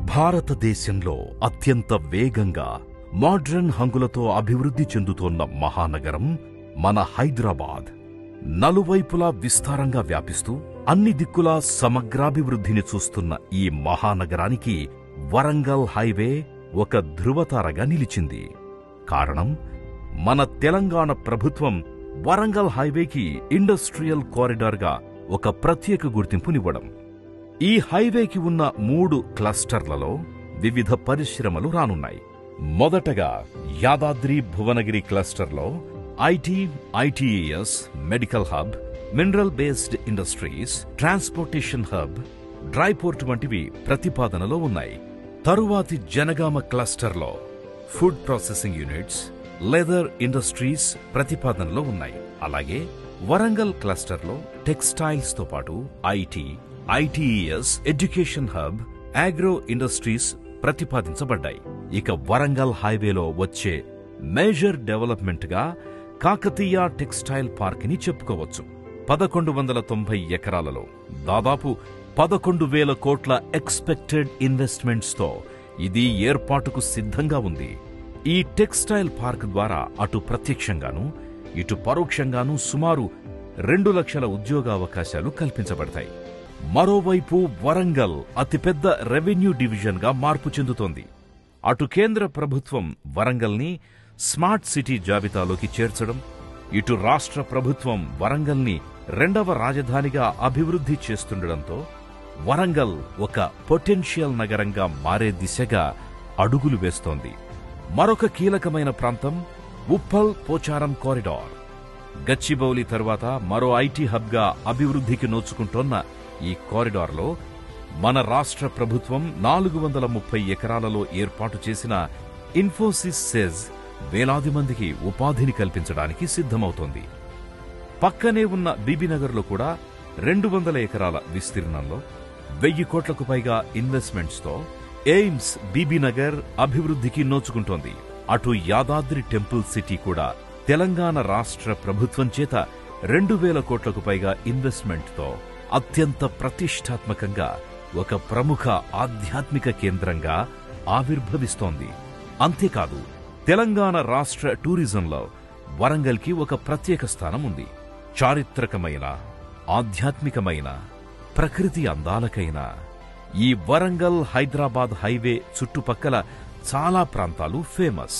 భారతదేశంలో అత్యంత వేగంగా మోడ్రన్ హంగులతో అభివృద్ధి చెందుతోన్న మహానగరం మన హైదరాబాద్. నలువైపులా విస్తారంగా వ్యాపిస్తూ అన్ని దిక్కులా సమగ్రాభివృద్ధిని చూస్తున్న ఈ మహానగరానికి వరంగల్ హైవే ఒక ధృవతారగా నిలిచింది. కారణం, మన తెలంగాణ ప్రభుత్వం వరంగల్ హైవేకి ఇండస్ట్రియల్ కారిడార్గా ఒక ప్రత్యేక గుర్తింపునివ్వడం. ఈ హైవేకి ఉన్న 3 క్లస్టర్లలో వివిధ పరిశ్రమలు రానున్నాయి. మొదటగా యాదాద్రి భువనగిరి క్లస్టర్లో ITES, medical hub, mineral based industries, transportation hub, dry port వంటివి ప్రతిపాదనలో ఉన్నాయి. తరువాతి జనగామ క్లస్టర్లో food processing units, leather industries ప్రతిపాదనలో ఉన్నాయి. అలాగే వరంగల్ క్లస్టర్లో టెక్స్టైల్స్ తో పాటు ITES, education hub, agro industries ప్రతిపాదించబడ్డాయి. ఇక వరంగల్ హైవేలో వచ్చే మేజర్ డెవలప్మెంట్ గా కాకతీయ టెక్స్టైల్ పార్క్ ని చెప్పుకోవచ్చు. 1190 ఎకరాలలో దాదాపు 11,000 కోట్ల ఎక్స్పెక్టెడ్ ఇన్వెస్ట్మెంట్స్ తో ఇది ఏర్పాటుకు సిద్ధంగా ఉంది. ఈ టెక్స్టైల్ పార్క్ ద్వారా అటు ప్రత్యక్షంగానూ ఇటు పరోక్షంగానూ సుమారు 2 లక్షల ఉద్యోగావకాశాలు కల్పించబడతాయి. మరోవైపు వరంగల్ అతిపెద్ద రెవెన్యూ డివిజన్ గా మార్పు చెందుతోంది. అటు కేంద్ర ప్రభుత్వం వరంగల్ని స్మార్ట్ సిటీ జాబితాలోకి చేర్చడం, ఇటు రాష్ట్ర ప్రభుత్వం వరంగల్ని 2వ రాజధానిగా అభివృద్ధి చేస్తుండటంతో వరంగల్ ఒక పొటెన్షియల్ నగరంగా మారే దిశగా అడుగులు వేస్తోంది. మరొక కీలకమైన ప్రాంతం ఉప్పల్ పోచారం కారిడార్. గచ్చిబౌలి తరువాత మరో ఐటీ హబ్ గా అభివృద్ధికి నోచుకుంటోన్న ఈ కారిడార్లో మన రాష్ట్ర ప్రభుత్వం 430 ఎకరాలలో ఏర్పాటు చేసిన ఇన్ఫోసిస్ సెజ్ వేలాది మందికి ఉపాధిని కల్పించడానికి సిద్ధమవుతోంది. పక్కనే ఉన్న బీబీనగర్లో కూడా 200 ఎకరాల విస్తీర్ణంలో 1000 కోట్లకు పైగా ఇన్వెస్ట్మెంట్స్ తో ఎయిమ్స్ బీబీనగర్ అభివృద్ధికి నోచుకుంటోంది. అటు యాదాద్రి టెంపుల్ సిటీ కూడా తెలంగాణ రాష్ట్ర ప్రభుత్వం చేత 2000 కోట్లకు పైగా ఇన్వెస్ట్మెంట్ తో అత్యంత ప్రతిష్టాత్మకంగా ఒక ప్రముఖ ఆధ్యాత్మిక కేంద్రంగా ఆవిర్భవిస్తోంది. అంతేకాదు, తెలంగాణ రాష్ట్ర టూరిజంలో వరంగల్కి ఒక ప్రత్యేక స్థానం ఉంది. చారిత్రకమైన, ఆధ్యాత్మికమైన, ప్రకృతి అందాలకైన ఈ వరంగల్ హైదరాబాద్ హైవే చుట్టుపక్కల చాలా ప్రాంతాలు ఫేమస్.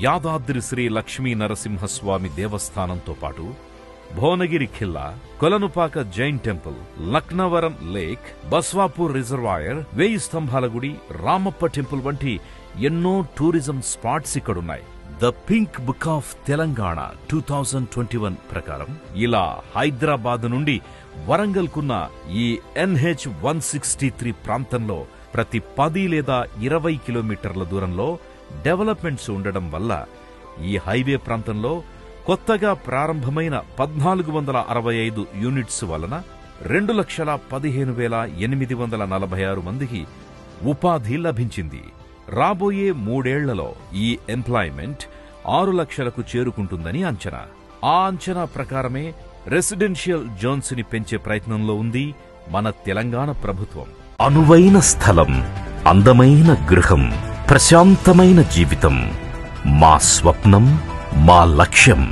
యాదాద్రి శ్రీ లక్ష్మీ నరసింహస్వామి దేవస్థానంతో పాటు భువనగిరి ఖిల్లా, Kolanupaka Jain temple, Laknavaram lake, Baswapur reservoir, 1000 స్తంభాల గుడి, రామప్ప టెంపుల్ వంటి ఎన్నో టూరిజం స్పాట్స్ ఇక్కడున్నాయి. The pink book of Telangana 2021 ప్రకారం ఇలా హైదరాబాద్ నుండి వరంగల్కున్న ఈ NH 163 ప్రాంతంలో ప్రతి 10 లేదా 20 కిలోమీటర్ల దూరంలో డెవలప్మెంట్స్ ఉండడం వల్ల ఈ హైవే ప్రాంతంలో కొత్తగా ప్రారంభమైన 1465 యూనిట్స్ వలన 2,15,846 మందికి ఉపాధి లభించింది. రాబోయే 3 ఏళ్లలో ఈ ఎంప్లాయ్మెంట్ 6 లక్షలకు చేరుకుంటుందని అంచనా. ఆ అంచనా ప్రకారమే రెసిడెన్షియల్ జోన్స్ ని పెంచే ప్రయత్నంలో ఉంది మన తెలంగాణ ప్రభుత్వం. అనువైన స్థలం, అందమైన గృహం, ప్రశాంతమైన జీవితం మా స్వప్నం, మా లక్ష్యం.